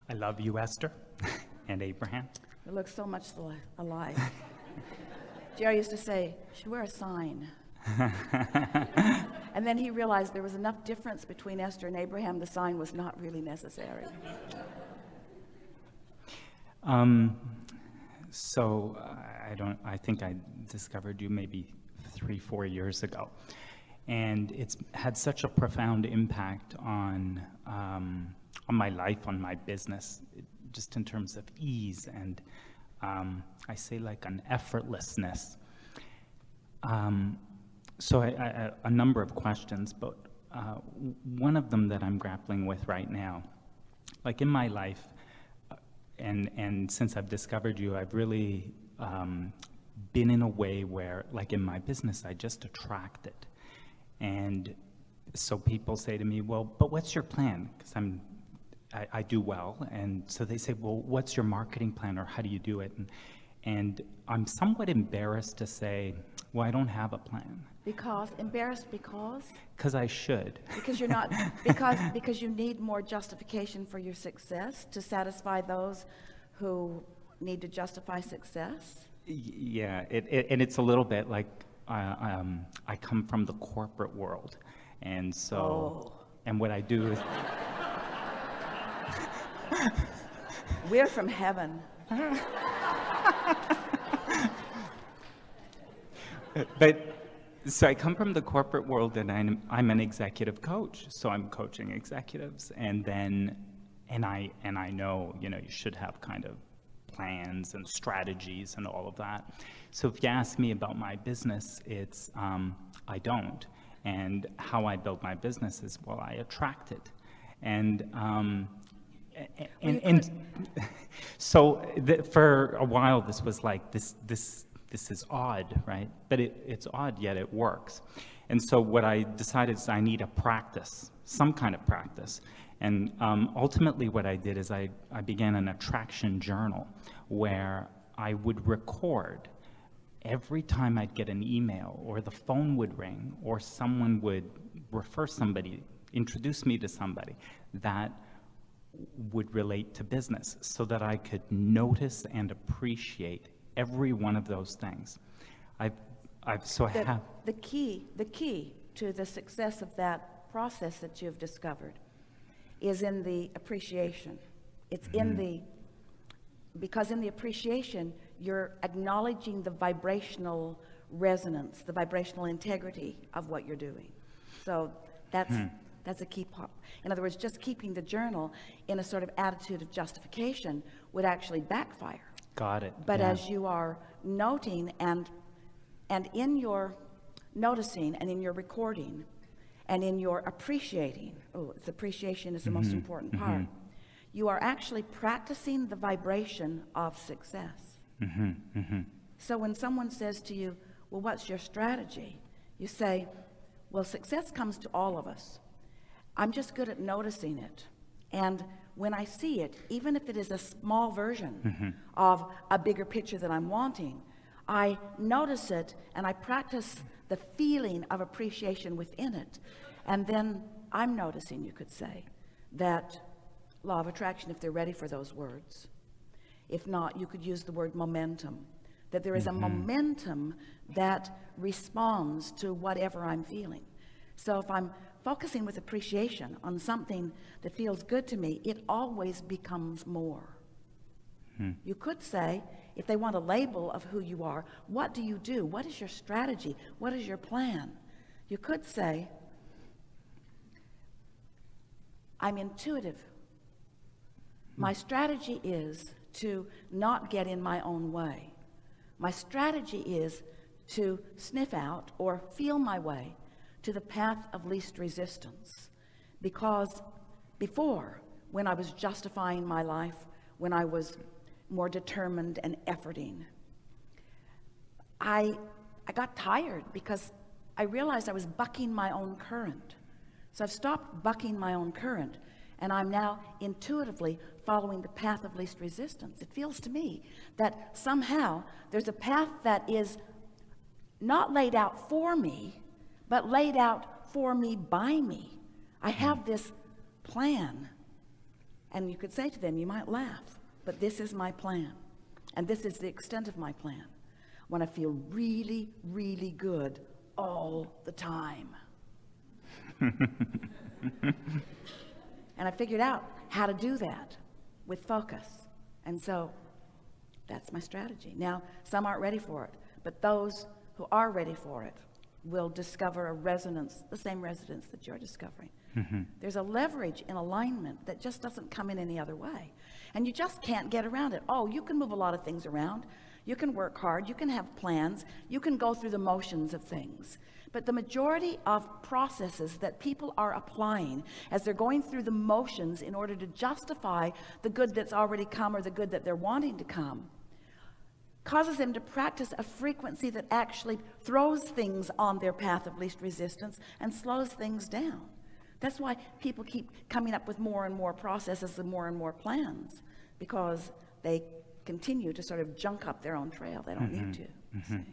I love you, Esther, and Abraham. We look so much alike. Jerry used to say, "Should wear a sign." And then he realized there was enough difference between Esther and Abraham, the sign was not really necessary. I think I discovered you maybe 3-4 years ago. And it's had such a profound impact on my life, on my business, just in terms of ease and I say like an effortlessness. So a number of questions, but one of them that I'm grappling with right now, like in my life, and since I've discovered you, I've really been in a way where, like in my business, I just attract it. And so people say to me, well, but what's your plan? Because I do well. And so they say, well, what's your marketing plan, or how do you do it? And I'm somewhat embarrassed to say, well, I don't have a plan. Embarrassed because? Because I should. Because you're not, because you need more justification for your success to satisfy those who need to justify success? Yeah, and it's a little bit like I come from the corporate world, and so, and what I do is... We're from heaven. But so I come from the corporate world, and I'm an executive coach, so I'm coaching executives, and I know, you should have kind of plans and strategies and all of that. So if you ask me about my business, it's I don't. And how I build my business is, well, I attract it. And so for a while, this was like, this is odd, right? But it's odd, yet it works. And so what I decided is I need a practice, some kind of practice. And ultimately what I did is I began an attraction journal where I would record every time I'd get an email, or the phone would ring, or someone would refer somebody, introduce me to somebody that would relate to business, so that I could notice and appreciate every one of those things. The key to the success of that process that you've discovered is in the appreciation. It's because in the appreciation, you're acknowledging the vibrational resonance, the vibrational integrity of what you're doing. So that's a key part. In other words, just keeping the journal in a sort of attitude of justification would actually backfire. Got it. But as you are noting and in your noticing and in your recording and in your appreciating, appreciation is the most important part, you are actually practicing the vibration of success. So when someone says to you, well, what's your strategy? You say, well, success comes to all of us. I'm just good at noticing it. And when I see it, even if it is a small version of a bigger picture that I'm wanting, I notice it and I practice the feeling of appreciation within it. And then I'm noticing, you could say, that law of attraction, if they're ready for those words. If not, you could use the word momentum, that there is a momentum that responds to whatever I'm feeling. So if I'm focusing with appreciation on something that feels good to me, it always becomes more. You could say, if they want a label of who you are, what do you do? What is your strategy? What is your plan? You could say, I'm intuitive. My strategy is to not get in my own way. My strategy is to sniff out or feel my way to the path of least resistance. Because before, when I was justifying my life, when I was more determined and efforting, I got tired because I realized I was bucking my own current. So I've stopped bucking my own current, and I'm now intuitively following the path of least resistance. It feels to me that somehow there's a path that is not laid out for me, but laid out for me by me. I have this plan And you could say to them, you might laugh, but this is my plan. And this is the extent of my plan. When I feel really, really good all the time. And I figured out how to do that with focus. And so that's my strategy. Now, some aren't ready for it, but those who are ready for it will discover a resonance, the same resonance that you're discovering. There's a leverage in alignment that just doesn't come in any other way. And you just can't get around it. Oh, you can move a lot of things around. You can work hard. You can have plans. You can go through the motions of things. But the majority of processes that people are applying as they're going through the motions in order to justify the good that's already come or the good that they're wanting to come causes them to practice a frequency that actually throws things on their path of least resistance and slows things down. That's why people keep coming up with more and more processes and more plans, because they continue to sort of junk up their own trail. They don't need to. See?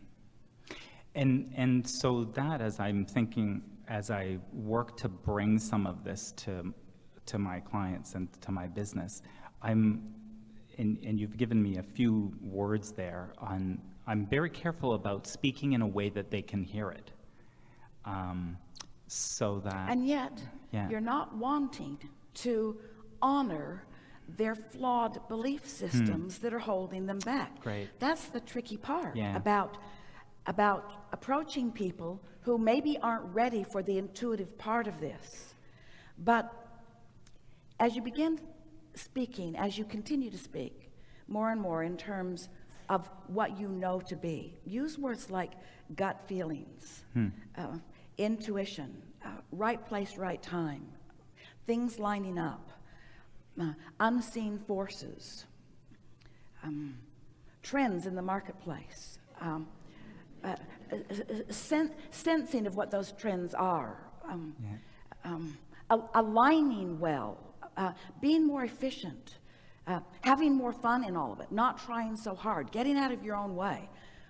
And so that, as I'm thinking, as I work to bring some of this to my clients and to my business, and you've given me a few words there on, I'm very careful about speaking in a way that they can hear it. So that, and yet, you're not wanting to honor their flawed belief systems that are holding them back. Great. That's the tricky part about approaching people who maybe aren't ready for the intuitive part of this. But as you begin speaking, as you continue to speak more and more in terms of what you know to be, use words like gut feelings, intuition, right place, right time, things lining up, unseen forces, trends in the marketplace, sensing of what those trends are, aligning well, being more efficient, having more fun in all of it, not trying so hard, getting out of your own way.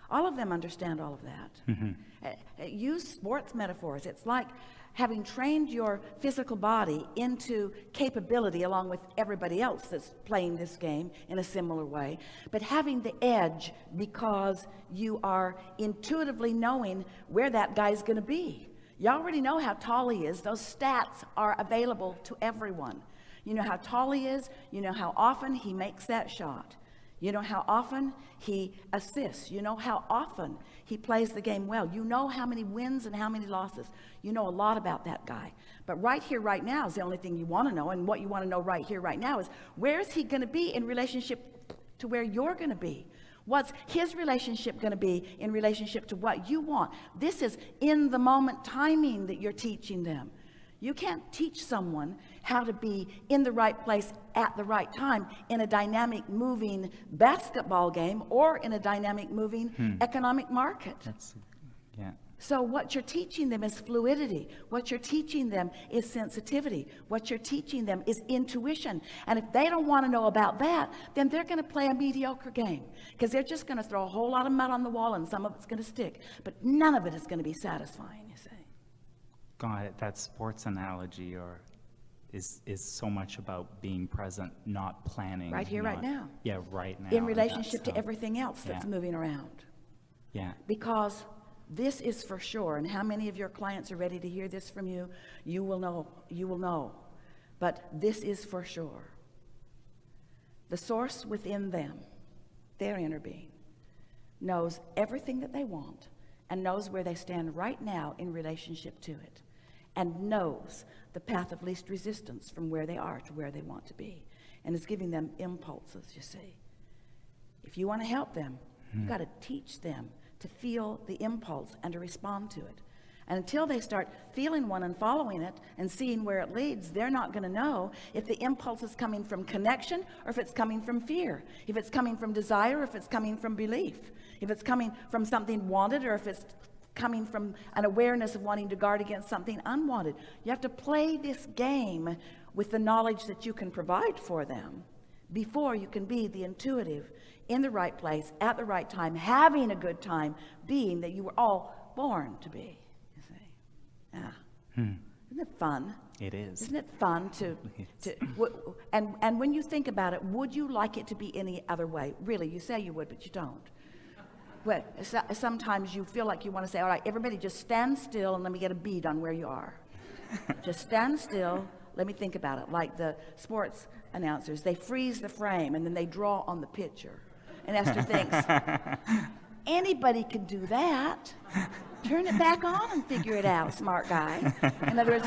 All of them understand all of that. Use sports metaphors. It's like having trained your physical body into capability along with everybody else that's playing this game in a similar way, but having the edge because you are intuitively knowing where that guy's going to be. You already know how tall he is. Those stats are available to everyone. You know how tall he is. You know how often he makes that shot. You know how often he assists. You know how often he plays the game well. You know how many wins and how many losses. You know a lot about that guy. But right here, right now is the only thing you want to know. And what you want to know right here, right now is, where is he going to be in relationship to where you're going to be? What's his relationship going to be in relationship to what you want? This is in the moment timing that you're teaching them. You can't teach someone how to be in the right place at the right time in a dynamic moving basketball game or in a dynamic moving economic market. So what you're teaching them is fluidity. What you're teaching them is sensitivity. What you're teaching them is intuition. And if they don't want to know about that, then they're going to play a mediocre game, because they're just going to throw a whole lot of mud on the wall and some of it's going to stick. But none of it is going to be satisfying, you see. God, that sports analogy is so much about being present, not planning. Right here, right now. Yeah, right now. In relationship to everything else that's moving around. Yeah. Because this is for sure, and how many of your clients are ready to hear this from you? You will know. But this is for sure. The source within them, their inner being, knows everything that they want and knows where they stand right now in relationship to it, and knows the path of least resistance from where they are to where they want to be, and is giving them impulses, you see. If you want to help them, you've got to teach them to feel the impulse and to respond to it. And until they start feeling one and following it and seeing where it leads, they're not going to know if the impulse is coming from connection or if it's coming from fear, if it's coming from desire or if it's coming from belief, if it's coming from something wanted or if it's coming from an awareness of wanting to guard against something unwanted. You have to play this game with the knowledge that you can provide for them before you can be the intuitive, in the right place, at the right time, having a good time, being that you were all born to be. You see? Yeah. Isn't Isn't it fun? It is. Isn't it fun and when you think about it, would you like it to be any other way? Really, you say you would, but you don't. Well, sometimes you feel like you want to say, all right, everybody just stand still and let me get a beat on where you are. Just stand still, let me think about it. Like the sports announcers, they freeze the frame and then they draw on the picture. And Esther thinks, anybody can do that. Turn it back on and figure it out, smart guy. In other words,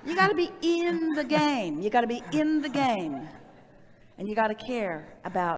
you got to be in the game. You got to be in the game. And you got to care about